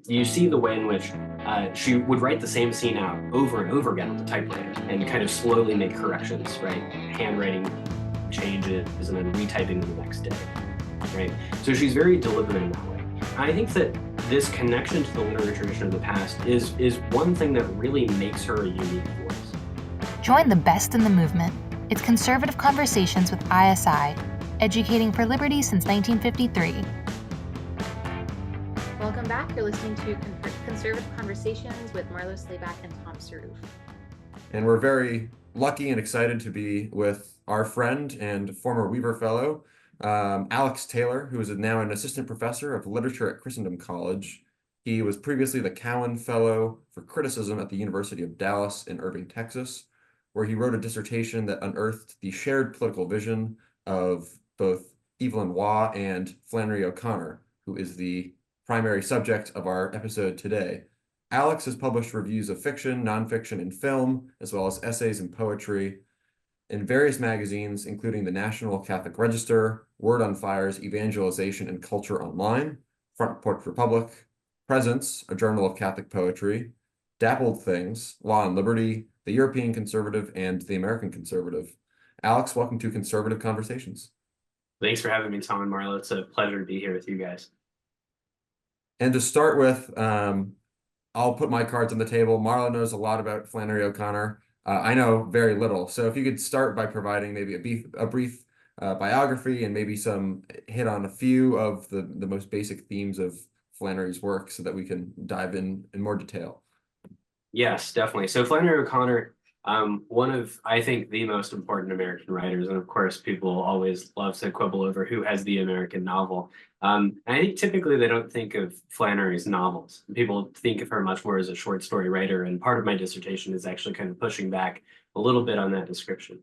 you see the way in which she would write the same scene out over and over again with the typewriter and kind of slowly make corrections, right? Handwriting changes and then retyping them the next day, right? So she's very deliberate in that way. I think that this connection to the literary tradition of the past is one thing that really makes her a unique voice. Join the best in the movement. It's Conservative Conversations with ISI, educating for liberty since 1953. Welcome back. You're listening to Conservative Conversations with Marlo, Slayback, and Tom Sarrouf. And we're very lucky and excited to be with our friend and former Weaver Fellow, Alex Taylor, who is now an assistant professor of literature at Christendom College. He was previously the Cowan Fellow for Criticism at the University of Dallas in Irving, Texas, where he wrote a dissertation that unearthed the shared political vision of both Evelyn Waugh and Flannery O'Connor, who is the primary subject of our episode today. Alex has published reviews of fiction, nonfiction, and film, as well as essays and poetry in various magazines, including the National Catholic Register, Word on Fire's Evangelization and Culture Online, Front Porch Republic, Presence, a journal of Catholic poetry, Dappled Things, Law and Liberty, the European Conservative, and the American Conservative. Alex, welcome to Conservative Conversations. Thanks for having me, Tom and Marlo. It's a pleasure to be here with you guys. And to start with, I'll put my cards on the table. Marlo knows a lot about Flannery O'Connor. I know very little. So if you could start by providing maybe a brief biography and maybe some hit on a few of the most basic themes of Flannery's work so that we can dive in more detail. Yes, definitely. So Flannery O'Connor, one of, I think, the most important American writers. And of course, people always love to quibble over who has the American novel. And I think typically they don't think of Flannery's novels. People think of her much more as a short story writer. And part of my dissertation is actually kind of pushing back a little bit on that description.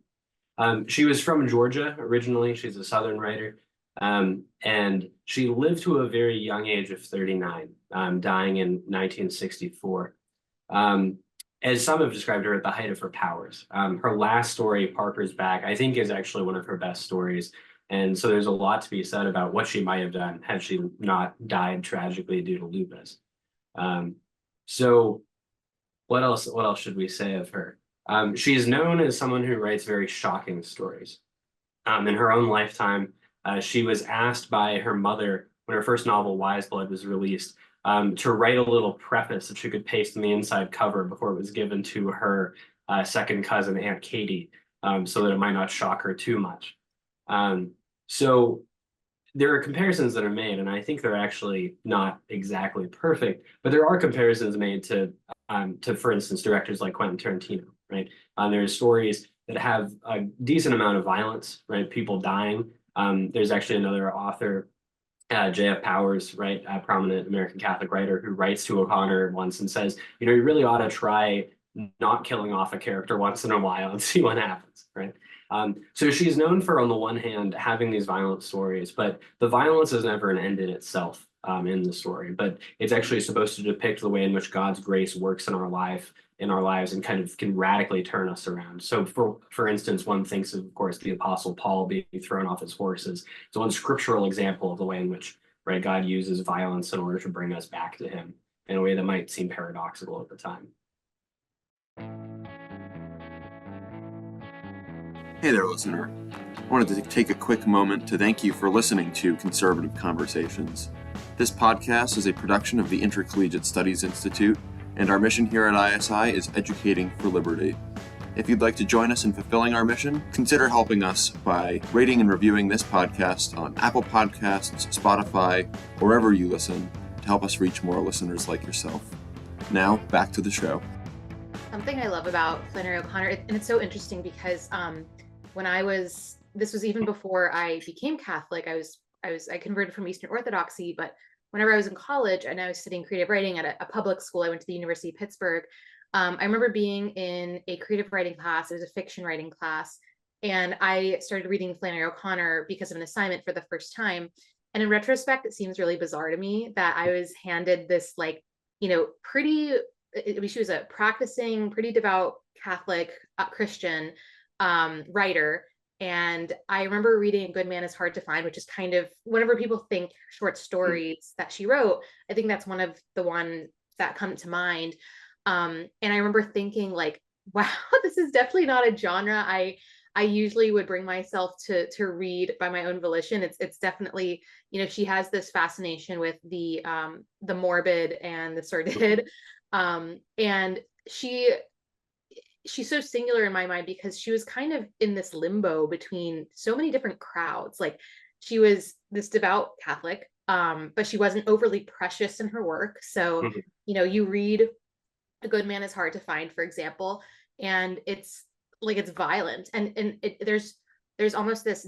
She was from Georgia originally. She's a Southern writer. And she lived to a very young age of 39, dying in 1964. As some have described her, at the height of her powers. Her last story, Parker's Back, I think is actually one of her best stories. And so there's a lot to be said about what she might have done had she not died tragically due to lupus. So what else should we say of her? She is known as someone who writes very shocking stories. In her own lifetime, she was asked by her mother when her first novel, Wise Blood, was released, to write a little preface that she could paste on the inside cover before it was given to her second cousin, Aunt Katie, so that it might not shock her too much. So there are comparisons that are made, and I think they're actually not exactly perfect, but there are comparisons made to for instance, directors like Quentin Tarantino, right? There's stories that have a decent amount of violence, right? People dying. There's actually another author, J.F. Powers, right, a prominent American Catholic writer, who writes to O'Connor once and says, you really ought to try not killing off a character once in a while and see what happens, right? So she's known for, on the one hand, having these violent stories, but the violence is never an end in itself in the story, but it's actually supposed to depict the way in which God's grace works in our lives and kind of can radically turn us around. So for instance, one thinks of course, the Apostle Paul being thrown off his horses. It's one scriptural example of the way in which, right, God uses violence in order to bring us back to him in a way that might seem paradoxical at the time. Hey there, listener. I wanted to take a quick moment to thank you for listening to Conservative Conversations. This podcast is a production of the Intercollegiate Studies Institute, and our mission here at ISI is educating for liberty. If you'd like to join us in fulfilling our mission, consider helping us by rating and reviewing this podcast on Apple Podcasts, Spotify, or wherever you listen, to help us reach more listeners like yourself. Now, back to the show. Something I love about Flannery O'Connor, and it's so interesting because this was even before I became Catholic. I converted from Eastern Orthodoxy, but whenever I was in college and I was studying creative writing at a public school, I went to the University of Pittsburgh. I remember being in a creative writing class. It was a fiction writing class. And I started reading Flannery O'Connor because of an assignment for the first time. And in retrospect, it seems really bizarre to me that I was handed this she was a practicing, pretty devout Catholic Christian writer. And I remember reading A Good Man is Hard to Find, which is kind of, whenever people think short stories that she wrote, I think that's one of the ones that come to mind. And I remember thinking like, wow, this is definitely not a genre I usually would bring myself to read by my own volition. It's definitely, she has this fascination with the morbid and the sordid. And she's so singular in my mind because she was kind of in this limbo between so many different crowds. Like, she was this devout Catholic, but she wasn't overly precious in her work. So, you read A Good Man is Hard to Find, for example, and it's violent, and there's almost this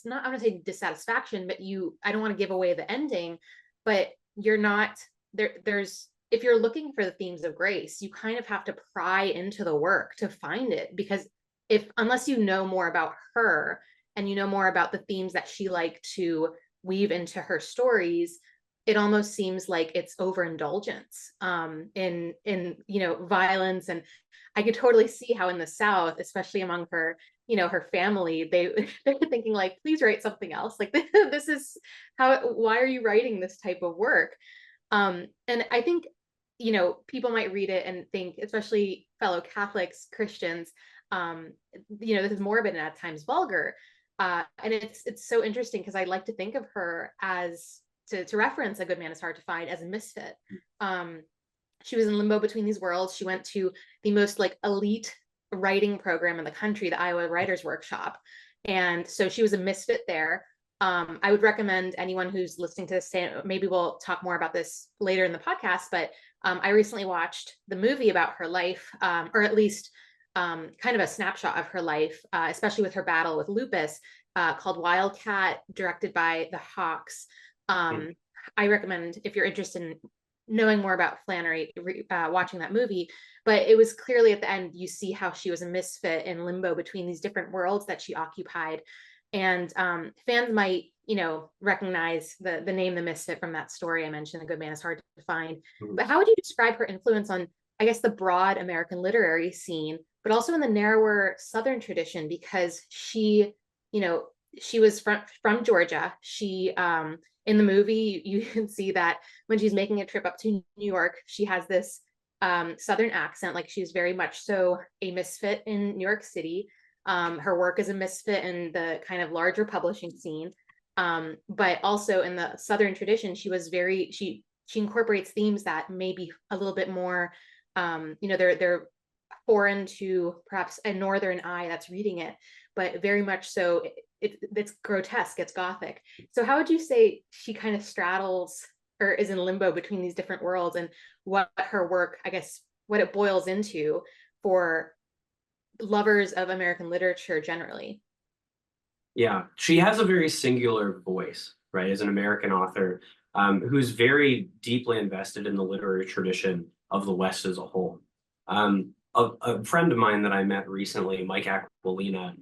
not, I'm gonna say dissatisfaction, but I don't want to give away the ending, but you're not there's if you're looking for the themes of grace, you kind of have to pry into the work to find it, because unless you know more about her and you know more about the themes that she liked to weave into her stories, it almost seems like it's overindulgence in violence. And I could totally see how in the South, especially among her her family, they're thinking like, please write something else. Like, this is why are you writing this type of work? And I think people might read it and think, especially fellow Catholics, Christians, this is morbid and at times vulgar. And it's so interesting because I like to think of her as, to reference A Good Man is Hard to Find, as a misfit. She was in limbo between these worlds. She went to the most elite writing program in the country, the Iowa Writers Workshop. And so she was a misfit there. I would recommend anyone who's listening to this, maybe we'll talk more about this later in the podcast, but I recently watched the movie about her life, or at least kind of a snapshot of her life, especially with her battle with lupus, called Wildcat, directed by the Hawks. I recommend, if you're interested in knowing more about Flannery, watching that movie. But it was clearly at the end, you see how she was a misfit in limbo between these different worlds that she occupied. And fans might, recognize the name The Misfit from that story I mentioned, A Good Man is Hard to Find. But how would you describe her influence on, I guess, the broad American literary scene, but also in the narrower Southern tradition? Because she was from Georgia. She, in the movie, you can see that when she's making a trip up to New York, she has this Southern accent. Like, she's very much so a misfit in New York City. Her work is a misfit in the kind of larger publishing scene. But also in the Southern tradition, she incorporates themes that may be a little bit more, they're foreign to perhaps a Northern eye that's reading it, but very much so it's grotesque, it's Gothic. So how would you say she kind of straddles or is in limbo between these different worlds, and what her work, I guess, what it boils into for lovers of American literature generally? Yeah, she has a very singular voice, right, as an American author, who's very deeply invested in the literary tradition of the West as a whole. A friend of mine that I met recently, Mike Aquilina,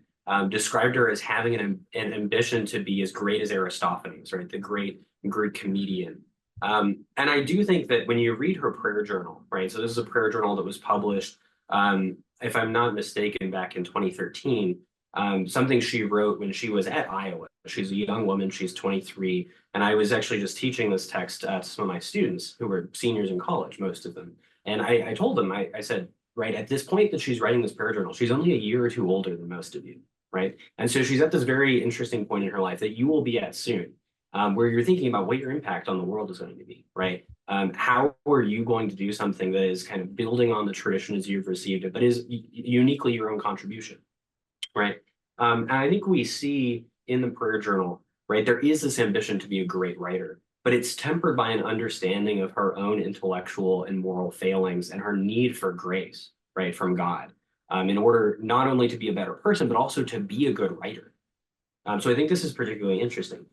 described her as having an ambition to be as great as Aristophanes, right, the great Greek comedian. And I do think that when you read her prayer journal, right, so this is a prayer journal that was published, if I'm not mistaken, back in 2013, something she wrote when she was at Iowa. She's a young woman, she's 23, and I was actually just teaching this text to some of my students who were seniors in college, most of them. And I told them, I said, right, at this point that she's writing this prayer journal, she's only a year or two older than most of you, right? And so she's at this very interesting point in her life that you will be at soon, where you're thinking about what your impact on the world is going to be, right? How are you going to do something that is kind of building on the tradition as you've received it, but is uniquely your own contribution, right? And I think we see in the prayer journal, right, there is this ambition to be a great writer, but it's tempered by an understanding of her own intellectual and moral failings and her need for grace, right, from God, in order not only to be a better person, but also to be a good writer. So I think this is particularly interesting.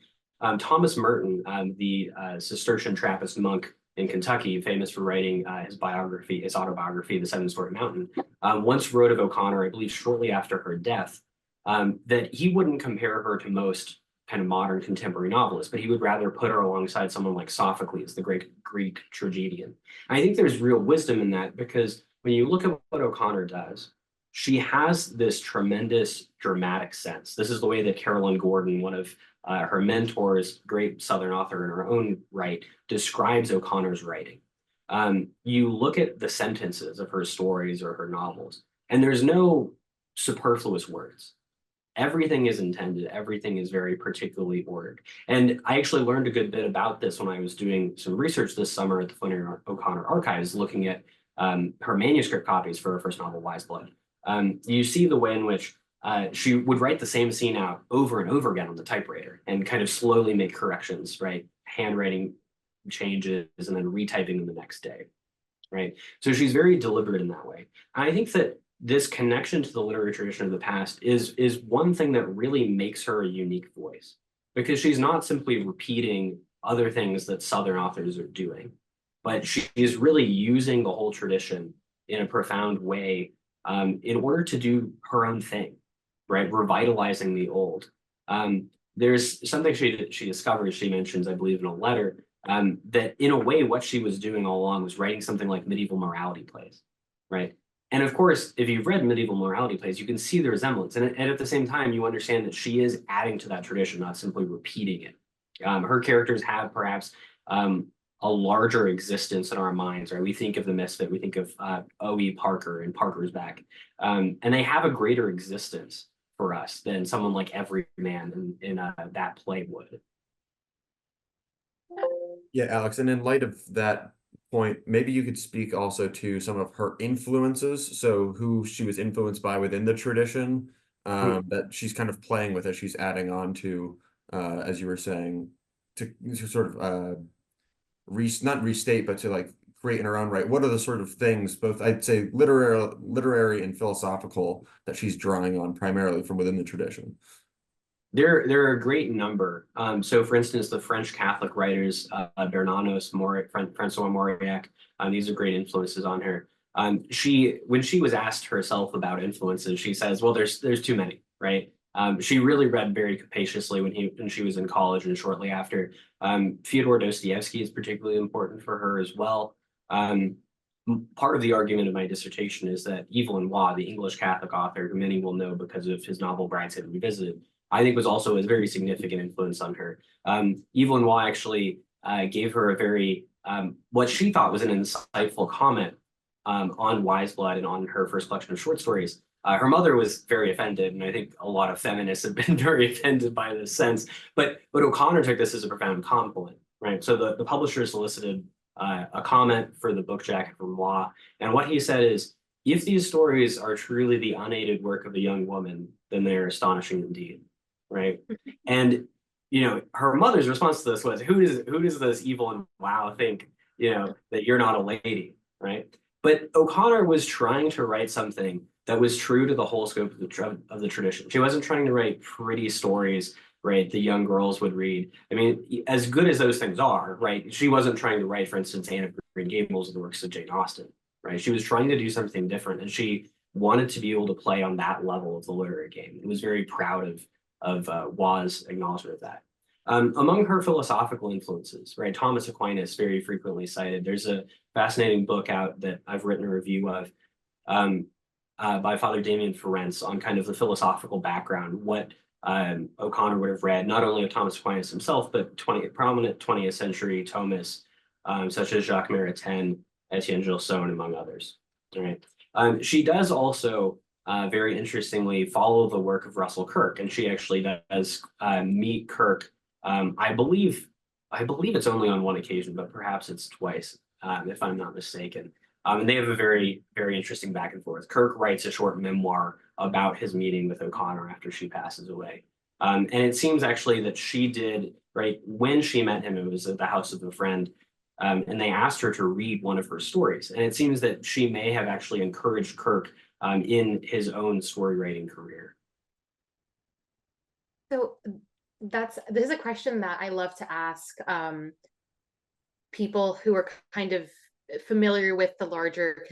Thomas Merton, the Cistercian Trappist monk in Kentucky, famous for writing his autobiography, The Seven-Story Mountain, once wrote of O'Connor, I believe shortly after her death, that he wouldn't compare her to most kind of modern contemporary novelists, but he would rather put her alongside someone like Sophocles, the great Greek tragedian. And I think there's real wisdom in that, because when you look at what O'Connor does, she has this tremendous dramatic sense. This is the way that Carolyn Gordon, one of her mentors, great Southern author in her own right, describes O'Connor's writing. You look at the sentences of her stories or her novels, and there's no superfluous words. Everything is intended, everything is very particularly ordered. And I actually learned a good bit about this when I was doing some research this summer at the Flannery O'Connor archives, looking at her manuscript copies for her first novel, Wise Blood. You see the way in which she would write the same scene out over and over again on the typewriter and kind of slowly make corrections, right? Handwriting changes and then retyping them the next day, right? So she's very deliberate in that way. And I think that this connection to the literary tradition of the past is one thing that really makes her a unique voice, because she's not simply repeating other things that Southern authors are doing, but she is really using the whole tradition in a profound way in order to do her own thing, right? Revitalizing the old. There's something she discovers, she mentions, I believe, in a letter, that in a way, what she was doing all along was writing something like medieval morality plays, right? And of course, if you've read medieval morality plays, you can see the resemblance. And at the same time, you understand that she is adding to that tradition, not simply repeating it. Her characters have perhaps a larger existence in our minds, right? We think of the Misfit, we think of O.E. Parker and Parker's Back, and they have a greater existence for us than someone like Everyman in that play would. Yeah, Alex, and in light of that point, maybe you could speak also to some of her influences, so who she was influenced by within the tradition, that she's kind of playing with as she's adding on to, as you were saying, to sort of not restate, but to like create in her own right. What are the sort of things, both I'd say literary and philosophical, that she's drawing on primarily from within the tradition? There are a great number. So for instance, the French Catholic writers, Bernanos, Francois Mauriac, these are great influences on her. When she was asked herself about influences, she says, well, there's too many, right? She really read very capaciously when she was in college and shortly after. Fyodor Dostoevsky is particularly important for her as well. Part of the argument of my dissertation is that Evelyn Waugh, the English Catholic author, who many will know because of his novel Brideshead Revisited, I think was also a very significant influence on her. Evelyn Waugh actually gave her a very, what she thought was an insightful comment on Wise Blood and on her first collection of short stories. Her mother was very offended, and I think a lot of feminists have been very offended by this sense. But O'Connor took this as a profound compliment, right? So the publisher solicited a comment for the book jacket from Waugh, and what he said is, if these stories are truly the unaided work of a young woman, then they are astonishing indeed, right? And her mother's response to this was, who does this Evelyn Waugh think, that you're not a lady, right? But O'Connor was trying to write something that was true to the whole scope of the tradition. She wasn't trying to write pretty stories, right, the young girls would read. I mean, as good as those things are, right, she wasn't trying to write, for instance, Anne of Green Gables or the works of Jane Austen, right? She was trying to do something different, and she wanted to be able to play on that level of the literary game. It was very proud of Waugh's acknowledgement of that. Among her philosophical influences, right, Thomas Aquinas very frequently cited. There's a fascinating book out that I've written a review of by Father Damien Ferencz on kind of the philosophical background, what O'Connor would have read, not only of Thomas Aquinas himself, but prominent 20th century Thomists, such as Jacques Maritain, Etienne Gilson, among others. All right. She does also very interestingly follow the work of Russell Kirk, and she actually does meet Kirk. I believe it's only on one occasion, but perhaps it's twice, if I'm not mistaken. And they have a very, very interesting back and forth. Kirk writes a short memoir about his meeting with O'Connor after she passes away. And it seems actually that she did, right, when she met him, it was at the house of a friend, and they asked her to read one of her stories. And it seems that she may have actually encouraged Kirk in his own story writing career. So this is a question that I love to ask people who are kind of familiar with the larger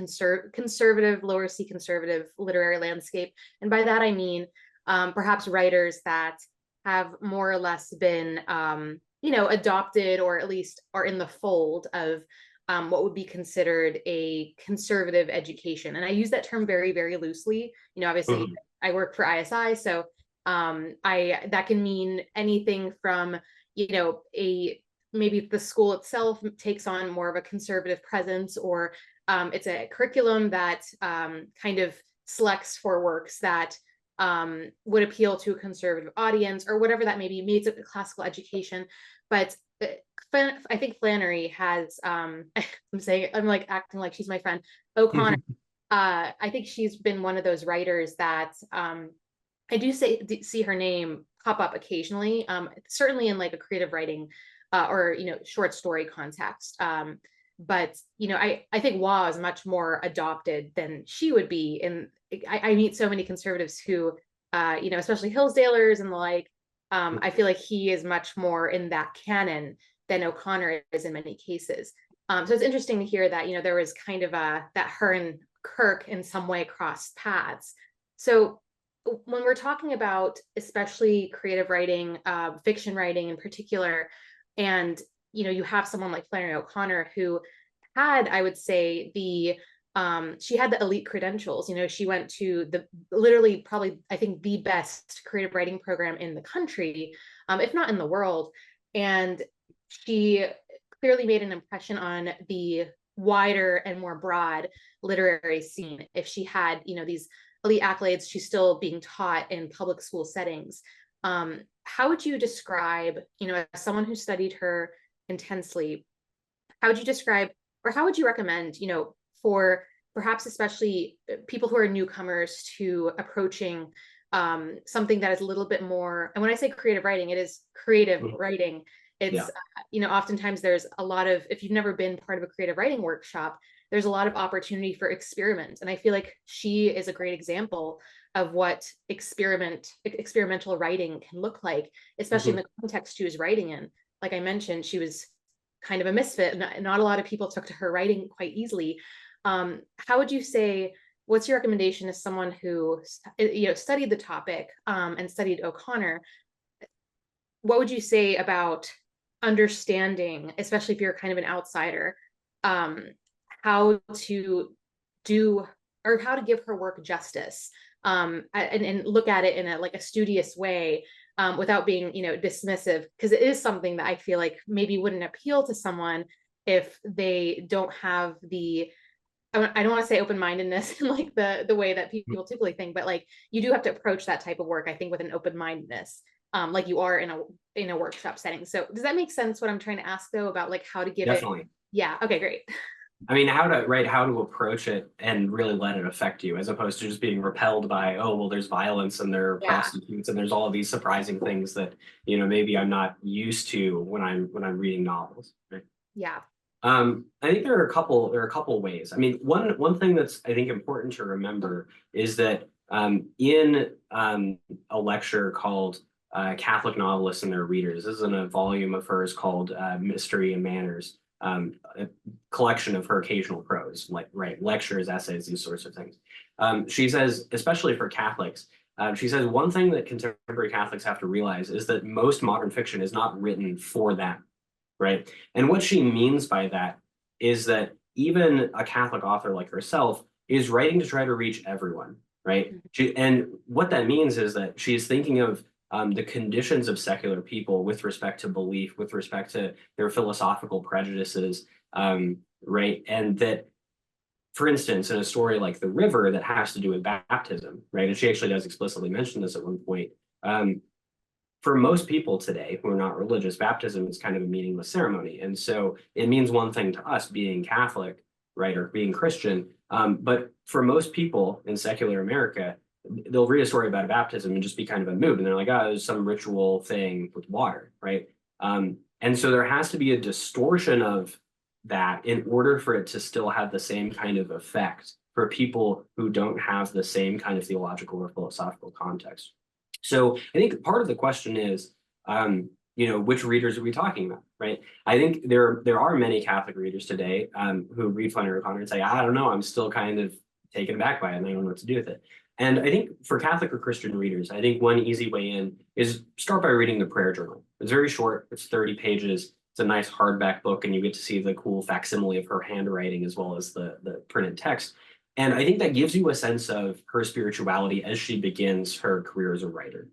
conservative, lower C conservative literary landscape. And by that, I mean, perhaps writers that have more or less been, adopted, or at least are in the fold of what would be considered a conservative education. And I use that term very, very loosely. Obviously I work for ISI, so that can mean anything from, maybe the school itself takes on more of a conservative presence, or it's a curriculum that kind of selects for works that would appeal to a conservative audience, or whatever that may be. Maybe it's a classical education, but I think Flannery has, I'm like acting like she's my friend, O'Connor. I think she's been one of those writers that I do see her name pop up occasionally, certainly in like a creative writing or short story context. But I think Waugh is much more adopted than she would be. And I meet so many conservatives who, especially Hillsdalers and the like. I feel like he is much more in that canon than O'Connor is in many cases. So it's interesting to hear that there was kind of that her and Kirk in some way crossed paths. So when we're talking about especially creative writing, fiction writing in particular, and you have someone like Flannery O'Connor who had, I would say, she had the elite credentials. She went to literally probably, I think, the best creative writing program in the country, if not in the world. And she clearly made an impression on the wider and more broad literary scene. If she had, these elite accolades, she's still being taught in public school settings. How would you describe, as someone who studied her intensely, how would you describe, or how would you recommend, for perhaps especially people who are newcomers to approaching something that is a little bit more, and when I say creative writing, it is creative writing. It's, oftentimes there's a lot of, if you've never been part of a creative writing workshop, there's a lot of opportunity for experiment. And I feel like she is a great example of what experimental writing can look like, especially in the context she was writing in. Like I mentioned, she was kind of a misfit. Not a lot of people took to her writing quite easily. How would you say, what's your recommendation as someone who studied the topic and studied O'Connor? What would you say about understanding, especially if you're kind of an outsider, how to do, or how to give her work justice, and look at it in a studious way, without being dismissive, because it is something that I feel like maybe wouldn't appeal to someone if they don't have the, I don't want to say open-mindedness in like the way that people typically think, but like you do have to approach that type of work, I think, with an open-mindedness, like you are in a workshop setting. So does that make sense what I'm trying to ask though, about like how to give it? Yeah. Okay, great. I mean, how to approach it and really let it affect you, as opposed to just being repelled by, oh, well, there's violence and there are prostitutes and there's all of these surprising things that, maybe I'm not used to when I'm reading novels. Right? Yeah. I think there are a couple ways. I mean, one thing that's, I think, important to remember is that in a lecture called Catholic Novelists and Their Readers, this is in a volume of hers called Mystery and Manners, a collection of her occasional prose, like lectures, essays, these sorts of things. She says, especially for Catholics, she says one thing that contemporary Catholics have to realize is that most modern fiction is not written for them, right? And what she means by that is that even a Catholic author like herself is writing to try to reach everyone, right? And what that means is that she's thinking of the conditions of secular people with respect to belief, with respect to their philosophical prejudices, right? And that, for instance, in a story like The River that has to do with baptism, right? And she actually does explicitly mention this at one point. For most people today who are not religious, baptism is kind of a meaningless ceremony. And so it means one thing to us being Catholic, right, or being Christian. But for most people in secular America, they'll read a story about a baptism and just be kind of a mood. And they're like, oh, there's some ritual thing with water, right? And so there has to be a distortion of that in order for it to still have the same kind of effect for people who don't have the same kind of theological or philosophical context. So I think part of the question is, which readers are we talking about, right? I think there are many Catholic readers today who read Flannery O'Connor and say, I don't know, I'm still kind of taken aback by it and I don't know what to do with it. And I think for Catholic or Christian readers, I think one easy way in is start by reading the prayer journal. It's very short, it's 30 pages. It's a nice hardback book, and you get to see the cool facsimile of her handwriting as well as the printed text. And I think that gives you a sense of her spirituality as she begins her career as a writer.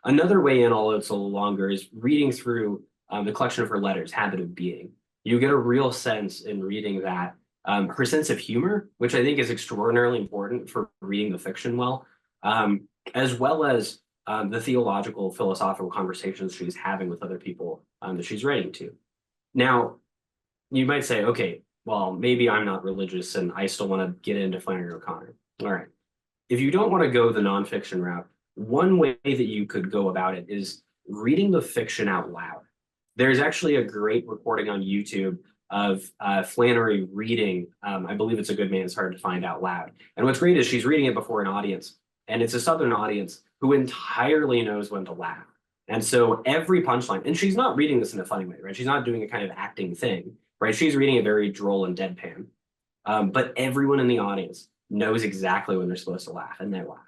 Another way in, although it's a little longer, is reading through the collection of her letters, Habit of Being. You get a real sense in reading that, her sense of humor, which I think is extraordinarily important for reading the fiction well, as well as the theological, philosophical conversations she's having with other people that she's writing to. Now, you might say, okay, well, maybe I'm not religious and I still want to get into Flannery O'Connor. All right. If you don't want to go the nonfiction route, one way that you could go about it is reading the fiction out loud. There's actually a great recording on YouTube of Flannery reading, I believe it's A Good Man's Hard to Find Out Loud. And what's great is she's reading it before an audience, and it's a Southern audience who entirely knows when to laugh. And so every punchline, and she's not reading this in a funny way, right? She's not doing a kind of acting thing, right? She's reading it very droll and deadpan. But everyone in the audience knows exactly when they're supposed to laugh, and they laugh.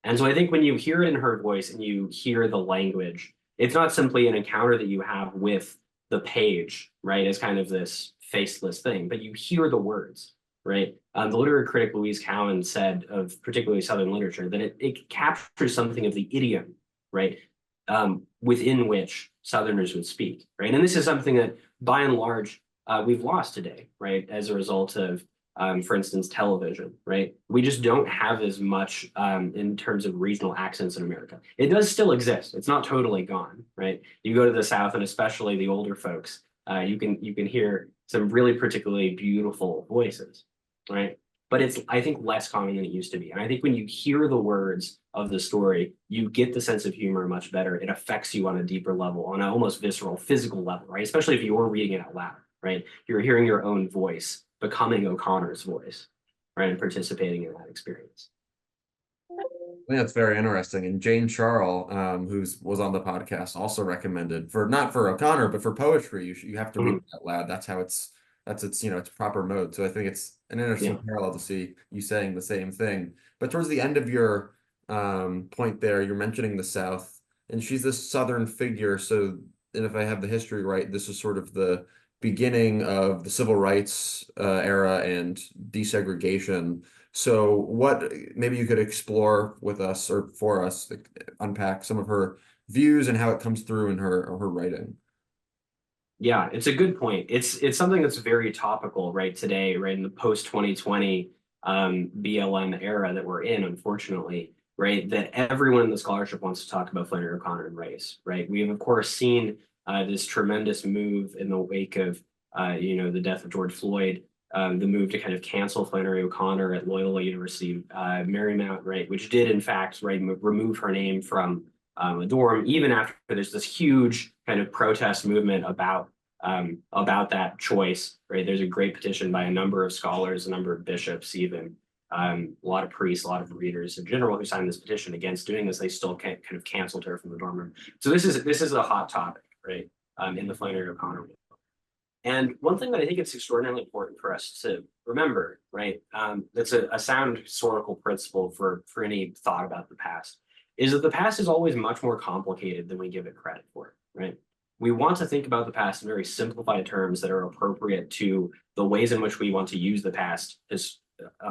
And so I think when you hear it in her voice and you hear the language, it's not simply an encounter that you have with the page, right, as kind of this faceless thing, but you hear the words, right? The literary critic Louise Cowan said of particularly Southern literature that it captures something of the idiom, right, within which Southerners would speak, right? And this is something that, by and large, we've lost today, right, as a result of, for instance, television, right? We just don't have as much in terms of regional accents in America. It does still exist. It's not totally gone, right? You go to the South, and especially the older folks, you can hear some really particularly beautiful voices, right? But it's, I think, less common than it used to be. And I think when you hear the words of the story, you get the sense of humor much better. It affects you on a deeper level, on an almost visceral, physical level, right? Especially if you're reading it out loud, right? You're hearing your own voice becoming O'Connor's voice, right? And participating in that experience. I think that's very interesting. And Jane Charles, who was on the podcast, also recommended for, not for O'Connor, but for poetry, you have to read it out loud. That's how it's its proper mode. So I think it's an interesting parallel to see you saying the same thing. But towards the end of your point there, you're mentioning the South, and she's this Southern figure. So, and if I have the history right, this is sort of the beginning of the civil rights era and desegregation. So what, maybe you could explore with us or for us, like, unpack some of her views and how it comes through in her writing. Yeah, it's a good point. It's something that's very topical right today, right, in the post-2020 BLM era that we're in, unfortunately, right, that everyone in the scholarship wants to talk about Flannery O'Connor and race, right? We have, of course, seen this tremendous move in the wake of, the death of George Floyd, the move to kind of cancel Flannery O'Connor at Loyola University, Marymount, right, which did, in fact, right, remove her name from a dorm, even after there's this huge kind of protest movement about that choice, right? There's a great petition by a number of scholars, a number of bishops, even a lot of priests, a lot of readers in general who signed this petition against doing this. They still kind of canceled her from the dorm room. So this is a hot topic, right, in the Flannery O'Connor world. And one thing that I think it's extraordinarily important for us to remember, right, that's a sound historical principle for any thought about the past, is that the past is always much more complicated than we give it credit for, right? We want to think about the past in very simplified terms that are appropriate to the ways in which we want to use the past as,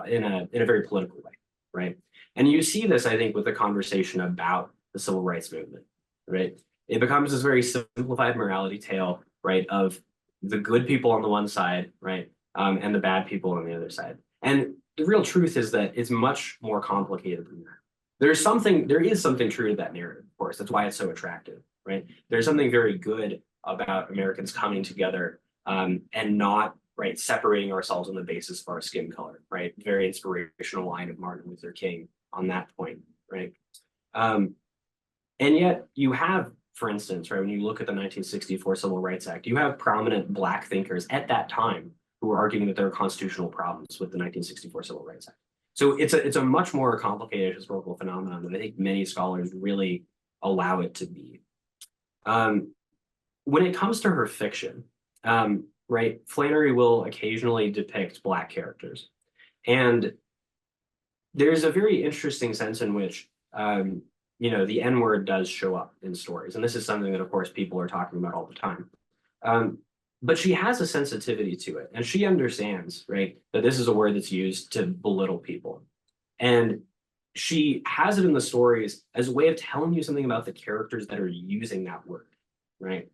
in a very political way, right? And you see this, I think, with the conversation about the civil rights movement, right? It becomes this very simplified morality tale, right, of the good people on the one side, right, and the bad people on the other side. And the real truth is that it's much more complicated than that. There is something true to that narrative, of course. That's why it's so attractive, right? There's something very good about Americans coming together and not, right, separating ourselves on the basis of our skin color, right? Very inspirational line of Martin Luther King on that point, right? And yet you have, for instance, right, when you look at the 1964 Civil Rights Act, you have prominent Black thinkers at that time who were arguing that there are constitutional problems with the 1964 Civil Rights Act. So it's a much more complicated historical phenomenon than I think many scholars really allow it to be. When it comes to her fiction, right, Flannery will occasionally depict Black characters. And there's a very interesting sense in which, the N-word does show up in stories. And this is something that, of course, people are talking about all the time. But she has a sensitivity to it, and she understands, right, that this is a word that's used to belittle people. And she has it in the stories as a way of telling you something about the characters that are using that word, right?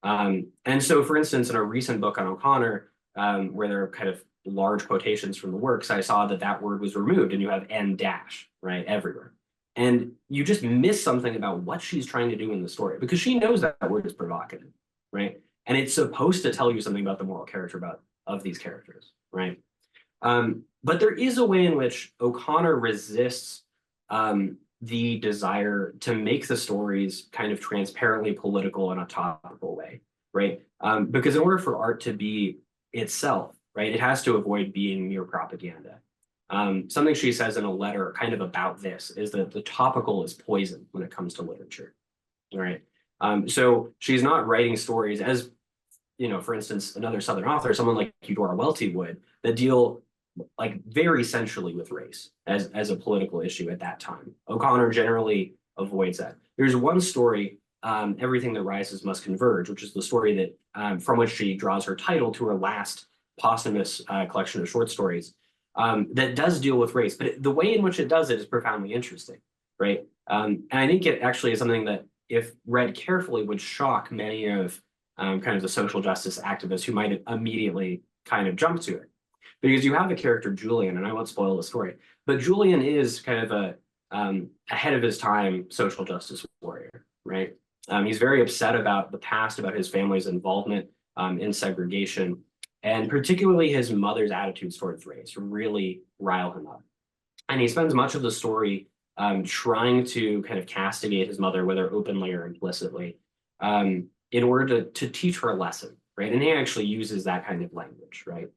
And so, for instance, in a recent book on O'Connor, where there are kind of large quotations from the works, I saw that that word was removed and you have N dash, right, everywhere. And you just miss something about what she's trying to do in the story because she knows that that word is provocative, right? And it's supposed to tell you something about the moral character of these characters, right? But there is a way in which O'Connor resists the desire to make the stories kind of transparently political in a topical way, right? Because in order for art to be itself, right, it has to avoid being mere propaganda. Something she says in a letter kind of about this is that the topical is poison when it comes to literature, right? So she's not writing stories as, you know, for instance, another Southern author, someone like Eudora Welty would, that deal like very centrally with race as a political issue at that time. O'Connor generally avoids that. There's one story, Everything That Rises Must Converge, which is the story that from which she draws her title to her last posthumous collection of short stories, that does deal with race, but the way in which it does it is profoundly interesting, right? And I think it actually is something that, if read carefully, would shock many of kind of the social justice activists who might immediately kind of jump to it. Because you have the character Julian, and I won't spoil the story, but Julian is kind of a ahead of his time social justice warrior, right? He's very upset about the past, about his family's involvement in segregation, and particularly his mother's attitudes towards race really rile him up. And he spends much of the story trying to kind of castigate his mother, whether openly or implicitly, in order to teach her a lesson, right? And he actually uses that kind of language, right?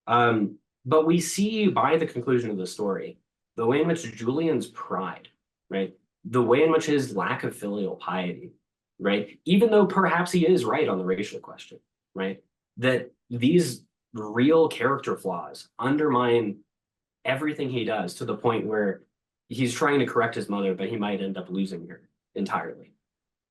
But we see by the conclusion of the story, the way in which Julian's pride, right? The way in which his lack of filial piety, right? Even though perhaps he is right on the racial question, right? That these real character flaws undermine everything he does to the point where he's trying to correct his mother, but he might end up losing her entirely,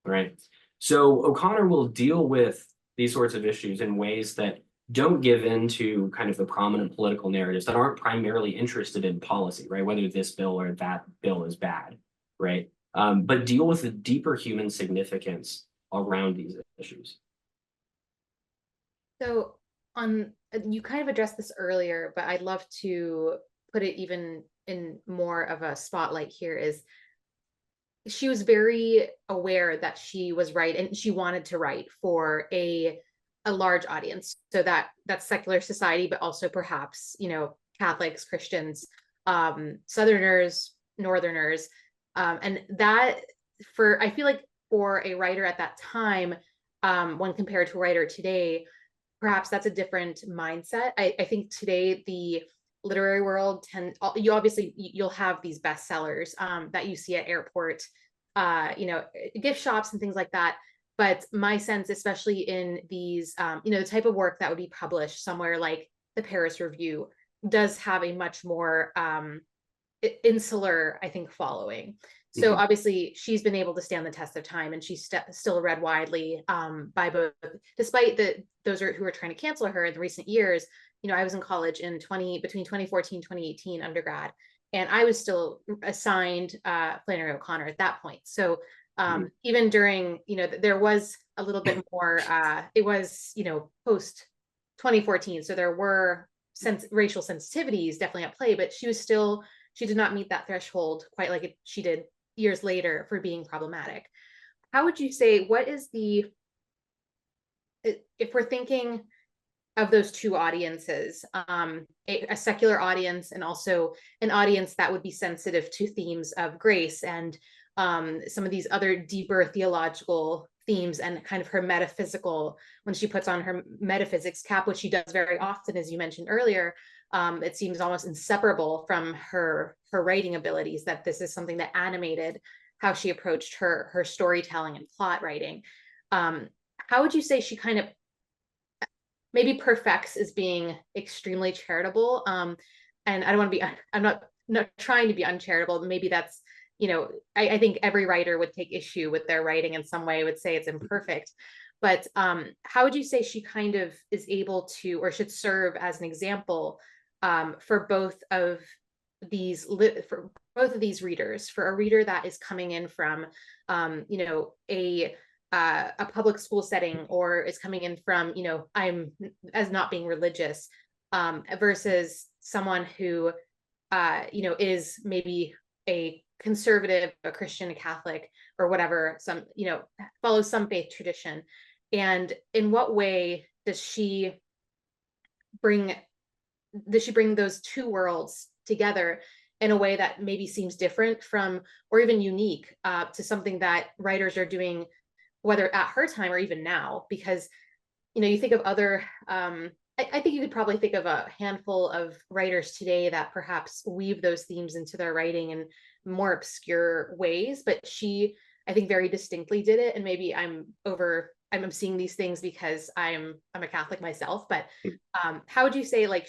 right? So O'Connor will deal with these sorts of issues in ways that don't give in to kind of the prominent political narratives that aren't primarily interested in policy, right? Whether this bill or that bill is bad, right? But deal with the deeper human significance around these issues. So you kind of addressed this earlier, but I'd love to put it even in more of a spotlight here. Is she was very aware that she was right, and she wanted to write for a large audience, so that's secular society, but also perhaps, you know, Catholics, Christians, Southerners, Northerners, and that I feel like for a writer at that time, when compared to a writer today, perhaps that's a different mindset. I think today the literary world you'll have these bestsellers that you see at airport, you know, gift shops and things like that. But my sense, especially in these, you know, the type of work that would be published somewhere like the Paris Review, does have a much more insular, I think, following. So obviously she's been able to stand the test of time, and she's still read widely by both, despite those who are trying to cancel her in the recent years. You know, I was in college between 2014, 2018 undergrad, and I was still assigned Flannery O'Connor at that point. So even during, you know, there was a little bit more, it was, you know, post 2014. So there were racial sensitivities definitely at play, but she did not meet that threshold quite like she did years later for being problematic. How would you say, what is if we're thinking of those two audiences, a secular audience and also an audience that would be sensitive to themes of grace and some of these other deeper theological themes, and kind of her metaphysical, when she puts on her metaphysics cap, which she does very often, as you mentioned earlier, it seems almost inseparable from her writing abilities, that this is something that animated how she approached her storytelling and plot writing. How would you say she kind of maybe perfects as being extremely charitable? And I don't want to be, I'm not trying to be uncharitable, but maybe that's, you know, I think every writer would take issue with their writing in some way, would say it's imperfect. But how would you say she kind of is able to, or should serve as an example for both of these readers, for a reader that is coming in from a public school setting, or is coming in from, I'm as not being religious, versus someone who is maybe a conservative, a Christian, a Catholic, or whatever, follows some faith tradition. And in what way does she bring those two worlds together in a way that maybe seems different from, or even unique to something that writers are doing, whether at her time or even now? Because, you think of other, I think you could probably think of a handful of writers today that perhaps weave those themes into their writing in more obscure ways, but she, I think, very distinctly did it. And maybe I'm seeing these things because I'm a Catholic myself, but how would you say, like,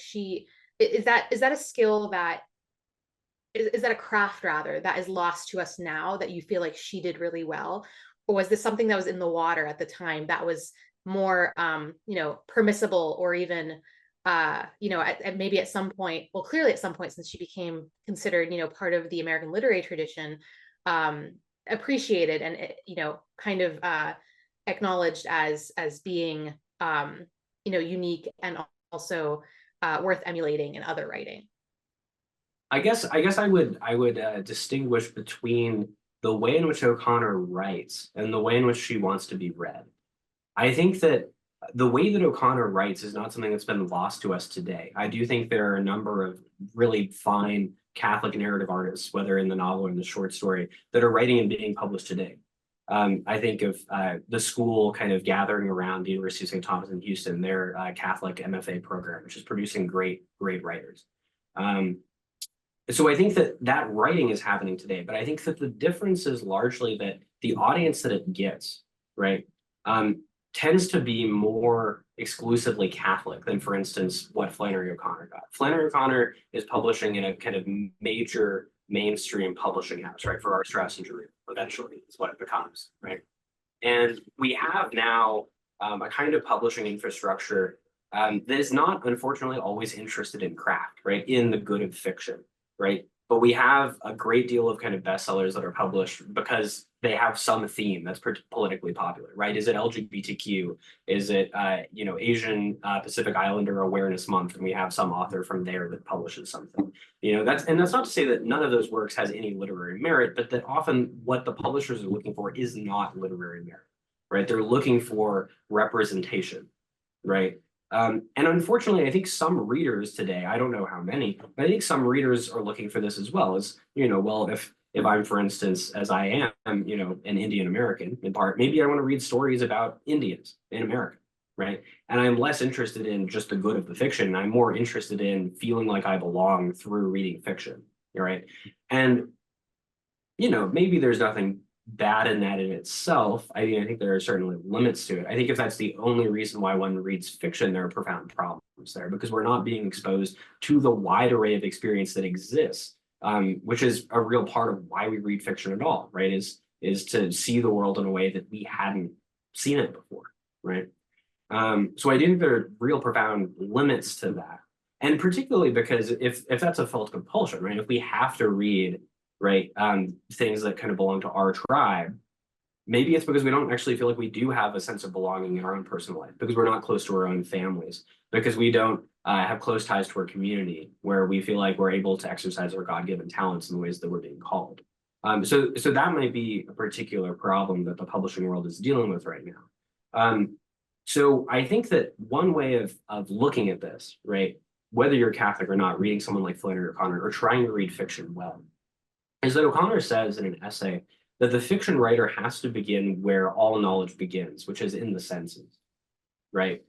is that a skill that is that a craft rather that is lost to us now that you feel like she did really well? Or was this something that was in the water at the time that was more permissible, or even maybe at some point, well, clearly at some point, since she became considered part of the American literary tradition, appreciated and kind of acknowledged as being unique, and also worth emulating in other writing? I guess I would distinguish between the way in which O'Connor writes and the way in which she wants to be read. I think that the way that O'Connor writes is not something that's been lost to us today. I do think there are a number of really fine Catholic narrative artists, whether in the novel or in the short story, that are writing and being published today. I think of the school kind of gathering around the University of St. Thomas in Houston, their Catholic MFA program, which is producing great writers. So I think that writing is happening today, but I think that the difference is largely that the audience that it gets, right, tends to be more exclusively Catholic than, for instance, what Flannery O'Connor got. Flannery O'Connor is publishing in a kind of major mainstream publishing house, right, for Art, Strauss and Giroux, eventually, is what it becomes, right? And we have now a kind of publishing infrastructure that is not, unfortunately, always interested in craft, right, in the good of fiction, right? But we have a great deal of kind of bestsellers that are published because they have some theme that's politically popular, right? Is it LGBTQ? Is it Asian Pacific Islander Awareness Month, and we have some author from there that publishes something? That's not to say that none of those works has any literary merit, but that often what the publishers are looking for is not literary merit, right? They're looking for representation, right? And unfortunately, I think some readers today, I don't know how many, but I think some readers are looking for this as well. As well, if I'm, for instance, as I am, an Indian American in part, maybe I want to read stories about Indians in America, right? And I'm less interested in just the good of the fiction. I'm more interested in feeling like I belong through reading fiction, right? And maybe there's nothing bad in that in itself. I think there are certainly limits to it. I think if that's the only reason why one reads fiction, there are profound problems there, because we're not being exposed to the wide array of experience that exists, which is a real part of why we read fiction at all, right? Is to see the world in a way that we hadn't seen it before, right? So I do think there are real profound limits to that. And particularly because if that's a felt compulsion, right? If we have to read, right, things that kind of belong to our tribe, maybe it's because we don't actually feel like we do have a sense of belonging in our own personal life, because we're not close to our own families, because we don't have close ties to our community where we feel like we're able to exercise our God-given talents in the ways that we're being called. So that might be a particular problem that the publishing world is dealing with right now. So I think that one way of looking at this, right, whether you're Catholic or not, reading someone like Flannery O'Connor or trying to read fiction well, is that O'Connor says in an essay that the fiction writer has to begin where all knowledge begins, which is in the senses, right?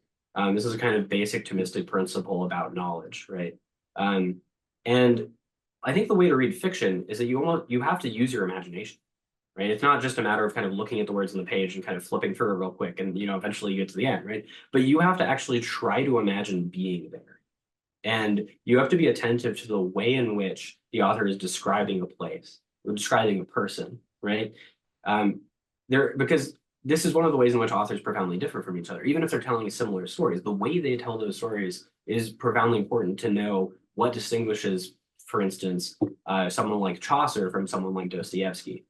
This is a kind of basic Thomistic principle about knowledge, right? And I think the way to read fiction is that you have to use your imagination, right? It's not just a matter of kind of looking at the words on the page and kind of flipping through it real quick and eventually you get to the end, right? But you have to actually try to imagine being there. And you have to be attentive to the way in which the author is describing a place or describing a person, right? Because this is one of the ways in which authors profoundly differ from each other. Even if they're telling similar stories, the way they tell those stories is profoundly important to know what distinguishes, for instance, someone like Chaucer from someone like Dostoevsky,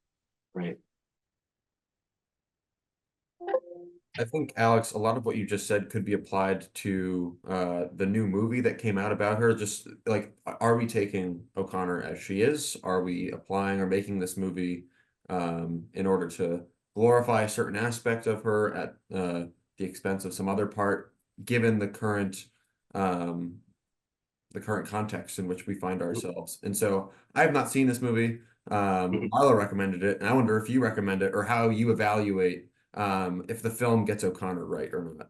right? I think, Alex, a lot of what you just said could be applied to the new movie that came out about her. Just like, are we taking O'Connor as she is? Are we applying or making this movie in order to glorify a certain aspect of her at the expense of some other part, given the current context in which we find ourselves? And so I have not seen this movie. Marlo recommended it, and I wonder if you recommend it or how you evaluate if the film gets O'Connor right or not.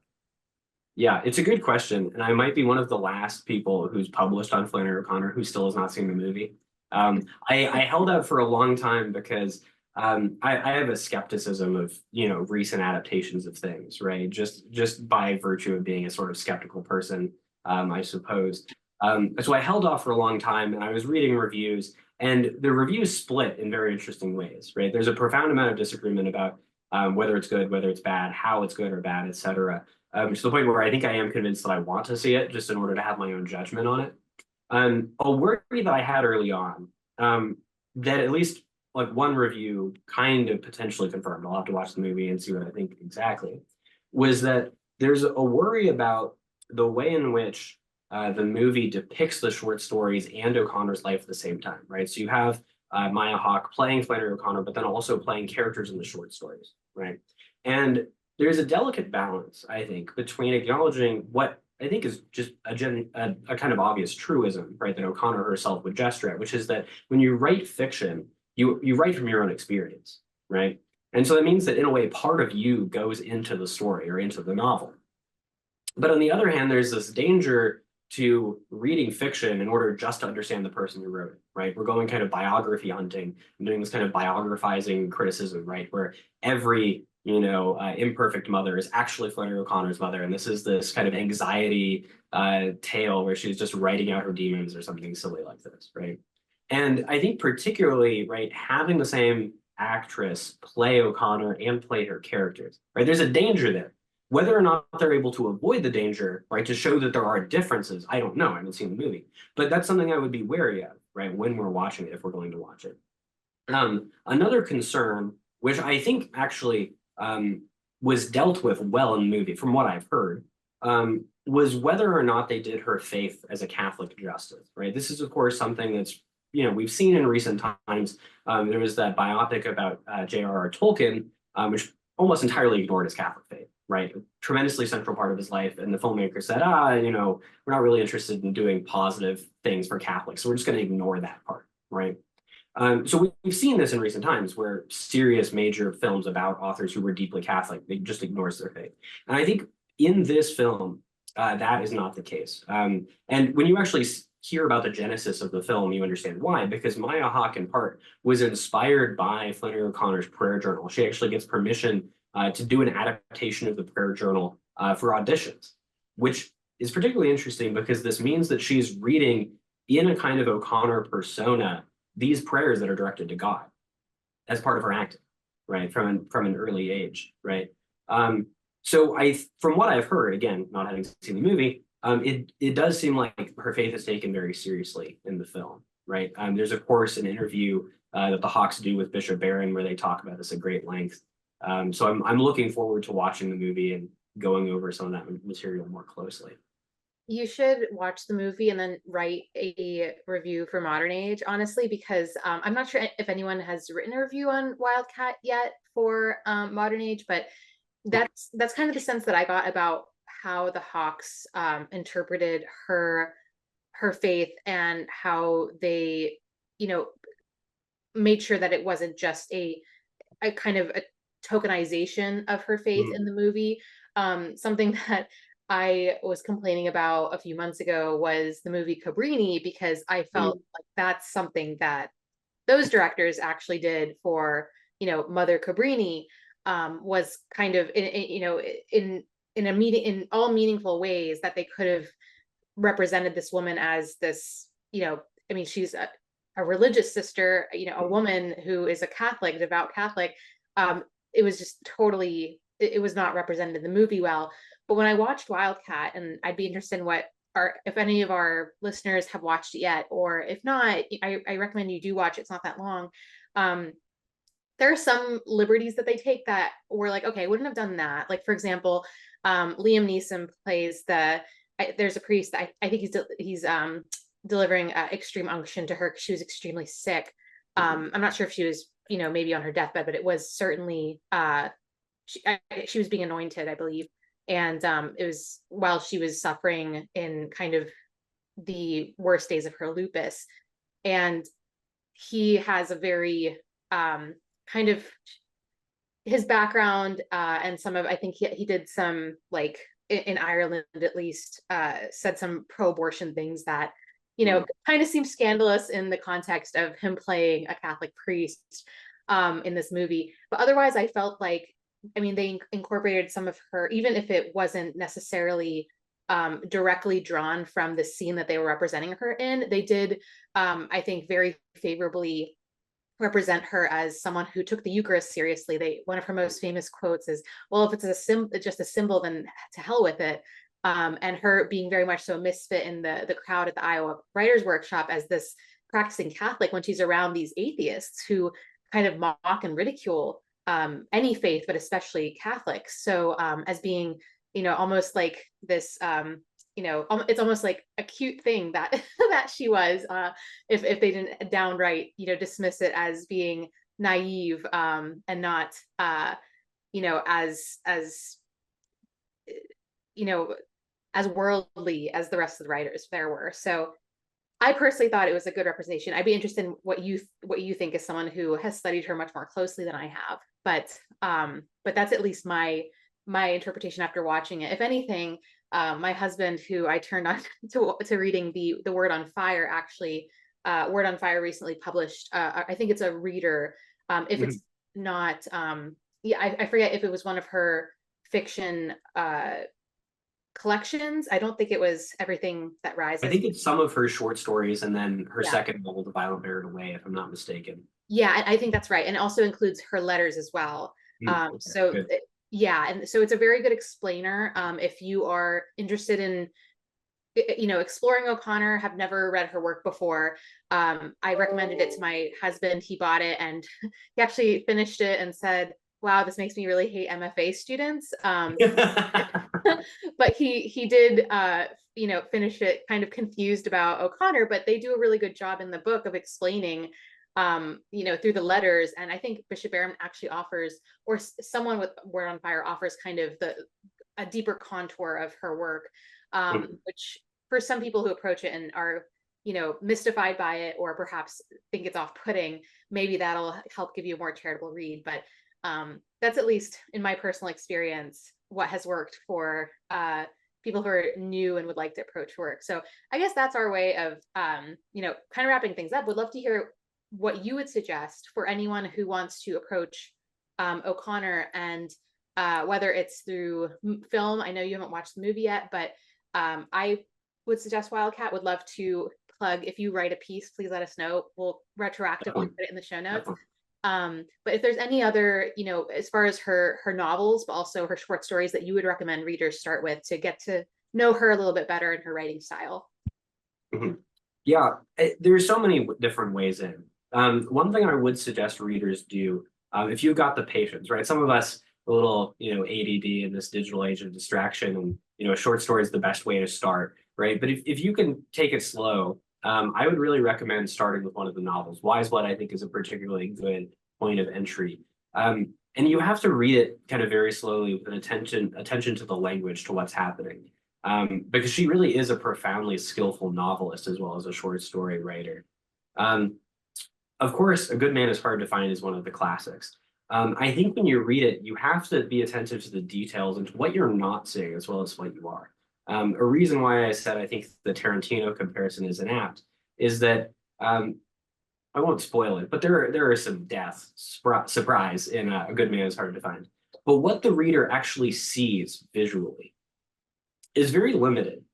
Yeah, it's a good question. And I might be one of the last people who's published on Flannery O'Connor who still has not seen the movie. I held out for a long time because I have a skepticism of, recent adaptations of things, right? Just by virtue of being a sort of skeptical person, I suppose. So I held off for a long time, and I was reading reviews, and the reviews split in very interesting ways, right? There's a profound amount of disagreement about whether it's good, whether it's bad, how it's good or bad, etc. To the point where I think I am convinced that I want to see it just in order to have my own judgment on it. A worry that I had early on, that at least like one review kind of potentially confirmed, I'll have to watch the movie and see what I think exactly, was that there's a worry about the way in which the movie depicts the short stories and O'Connor's life at the same time, right? So you have Maya Hawke playing Flannery O'Connor, but then also playing characters in the short stories, right? And there's a delicate balance, I think, between acknowledging what I think is just a kind of obvious truism, right, that O'Connor herself would gesture at, which is that when you write fiction, you write from your own experience, right? And so that means that in a way, part of you goes into the story or into the novel. But on the other hand, there's this danger to reading fiction in order just to understand the person who wrote it, right? We're going kind of biography hunting and doing this kind of biographizing criticism, right? Where every, imperfect mother is actually Flannery O'Connor's mother. And this is this kind of anxiety tale where she's just writing out her demons or something silly like this, right? And I think particularly, right, having the same actress play O'Connor and play her characters, right? There's a danger there. Whether or not they're able to avoid the danger, right, to show that there are differences, I don't know. I haven't seen the movie. But that's something I would be wary of, right, when we're watching it, if we're going to watch it. Another concern, which I think actually was dealt with well in the movie, from what I've heard, was whether or not they did her faith as a Catholic justice, right? This is, of course, something that's, we've seen in recent times. There was that biopic about J.R.R. Tolkien, which almost entirely ignored his Catholic faith, right? A tremendously central part of his life. And the filmmaker said, we're not really interested in doing positive things for Catholics, so we're just going to ignore that part, right? So we've seen this in recent times where serious major films about authors who were deeply Catholic, they just ignores their faith. And I think in this film, that is not the case. And when you actually hear about the genesis of the film, you understand why, because Maya Hawke, in part, was inspired by Flannery O'Connor's prayer journal. She actually gets permission to do an adaptation of the prayer journal for auditions, which is particularly interesting because this means that she's reading in a kind of O'Connor persona these prayers that are directed to God as part of her acting, right, from an early age, right? So from what I've heard, again, not having seen the movie, it does seem like her faith is taken very seriously in the film, right? There's, of course, an interview that the Hawks do with Bishop Barron where they talk about this at great length. So I'm looking forward to watching the movie and going over some of that material more closely. You should watch the movie and then write a review for Modern Age, honestly, because I'm not sure if anyone has written a review on Wildcat yet for Modern Age, but that's kind of the sense that I got about how the Hawks interpreted her faith and how they, made sure that it wasn't just a kind of a tokenization of her faith in the movie. Something that I was complaining about a few months ago was the movie Cabrini, because I felt like that's something that those directors actually did for, Mother Cabrini, was kind of in all meaningful ways that they could have represented this woman as this, she's a religious sister, a woman who is a Catholic, devout Catholic, it was just totally, it was not represented in the movie well. But when I watched Wildcat, and I'd be interested in what if any of our listeners have watched it yet, or if not, I recommend you do watch it. It's not that long. There are some liberties that they take that were like, okay, I wouldn't have done that. Like, for example, Liam Neeson plays there's a priest that I think he's delivering extreme unction to her because she was extremely sick. I'm not sure if she was, maybe on her deathbed, but it was certainly she was being anointed, I believe. And it was while she was suffering in kind of the worst days of her lupus. And he has a very kind of his background and some of, I think he did some, like in Ireland at least, said some pro-abortion things that, kind of seems scandalous in the context of him playing a Catholic priest in this movie. But otherwise, I felt like, they incorporated some of her, even if it wasn't necessarily directly drawn from the scene that they were representing her in, they did, I think, very favorably represent her as someone who took the Eucharist seriously. One of her most famous quotes is, well, if it's just a symbol, then to hell with it. And her being very much so a misfit in the crowd at the Iowa Writers Workshop as this practicing Catholic when she's around these atheists who kind of mock and ridicule any faith, but especially Catholics. So as being, almost like this, it's almost like a cute thing that that she was, if they didn't downright, dismiss it as being naive and not, as as worldly as the rest of the writers there were. So I personally thought it was a good representation. I'd be interested in what you think as someone who has studied her much more closely than I have. But that's at least my interpretation after watching it. If anything, my husband, who I turned on to reading the Word on Fire, actually, Word on Fire recently published. I think it's a reader. If it's not, I forget if it was one of her fiction collections. I don't think it was Everything That Rises. I think it's some of her short stories and then her second novel, The Violent Buried Away, if I'm not mistaken. Yeah, I think that's right. And it also includes her letters as well. And so it's a very good explainer. If you are interested in, exploring O'Connor, have never read her work before, I recommended it to my husband. He bought it and he actually finished it and said, wow, this makes me really hate MFA students. But he did, finish it kind of confused about O'Connor, but they do a really good job in the book of explaining, through the letters. And I think Bishop Barham actually offers, or someone with Word on Fire offers kind of a deeper contour of her work, which for some people who approach it and are, mystified by it, or perhaps think it's off-putting, maybe that'll help give you a more charitable read. But that's, at least in my personal experience, what has worked for people who are new and would like to approach work. So I guess that's our way of, kind of wrapping things up. Would love to hear what you would suggest for anyone who wants to approach O'Connor, and whether it's through film. I know you haven't watched the movie yet, but I would suggest Wildcat. Would love to plug, if you write a piece, please let us know. We'll retroactively put it in the show notes. But if there's any other, as far as her novels, but also her short stories, that you would recommend readers start with to get to know her a little bit better in her writing style. Yeah, there's so many different ways in. One thing I would suggest readers do, if you've got the patience, right? Some of us a little, ADD in this digital age of distraction, and, a short story is the best way to start, right? But if you can take it slow, I would really recommend starting with one of the novels. Wise Blood, I think, is a particularly good point of entry. And you have to read it kind of very slowly with an attention to the language, to what's happening. Because she really is a profoundly skillful novelist as well as a short story writer. Of course, A Good Man Is Hard to Find is one of the classics. I think when you read it, you have to be attentive to the details and to what you're not seeing as well as what you are. A reason why I said I think the Tarantino comparison is inapt is that, I won't spoil it, but there are some death surprise in A Good Man Is Hard to Find. But what the reader actually sees visually is very limited.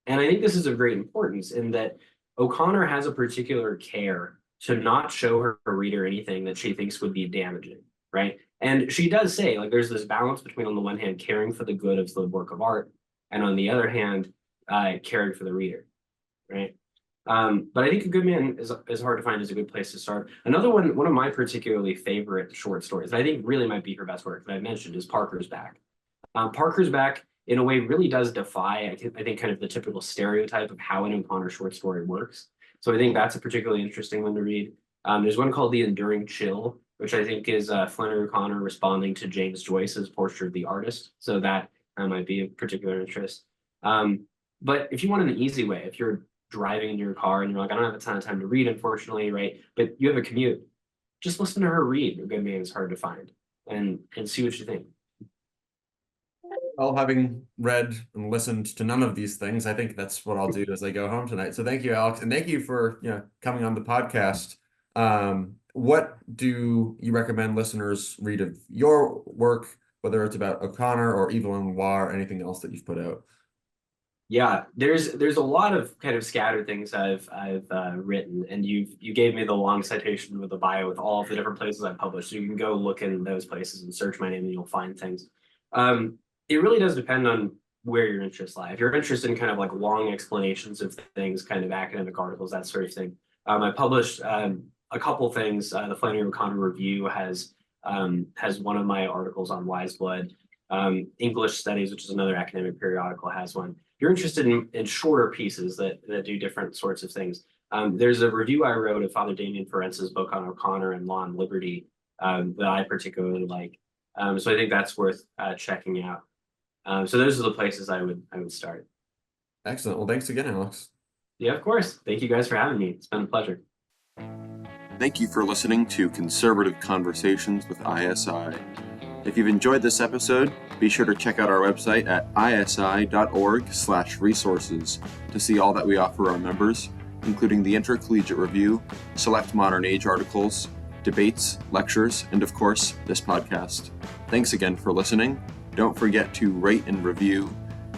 And I think this is of great importance in that O'Connor has a particular care to not show her reader anything that she thinks would be damaging, right? And she does say, like, there's this balance between, on the one hand, caring for the good of the work of art, and on the other hand, caring for the reader, right? But I think A Good Man is hard to find as a good place to start. Another one of my particularly favorite short stories, that I think really might be her best work that I mentioned, is Parker's Back. Parker's Back, in a way, really does defy, I think, kind of the typical stereotype of how an O'Connor short story works. So I think that's a particularly interesting one to read. There's one called The Enduring Chill, which I think is Flannery O'Connor responding to James Joyce's Portrait of the Artist. So that might be of particular interest. But if you want an easy way, if you're driving in your car and you're like, I don't have a ton of time to read, unfortunately, right? But you have a commute, just listen to her read A Good Man is Hard to Find, and see what you think. Well, having read and listened to none of these things, I think that's what I'll do as I go home tonight. So thank you, Alex, and thank you for coming on the podcast. What do you recommend listeners read of your work, whether it's about O'Connor or Evelyn Waugh or anything else that you've put out? Yeah, there's a lot of kind of scattered things I've written, and you gave me the long citation with the bio with all of the different places I've published. So you can go look in those places and search my name, and you'll find things. It really does depend on where your interests lie. If you're interested in kind of like long explanations of things, kind of academic articles, that sort of thing, I published a couple things. The Flannery O'Connor Review has one of my articles on Wise Blood. English Studies, which is another academic periodical, has one. If you're interested in shorter pieces that do different sorts of things, there's a review I wrote of Father Damien Ferentz's book on O'Connor and Law and Liberty that I particularly like. So I think that's worth checking out. So those are the places I would start. Excellent. Well, thanks again, Alex. Yeah, of course. Thank you guys for having me. It's been a pleasure. Thank you for listening to Conservative Conversations with ISI. If you've enjoyed this episode, be sure to check out our website at isi.org/resources to see all that we offer our members, including the Intercollegiate Review, select modern age articles, debates, lectures, and of course, this podcast. Thanks again for listening. Don't forget to rate and review,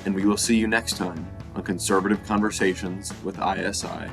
and we will see you next time on Conservative Conversations with ISI.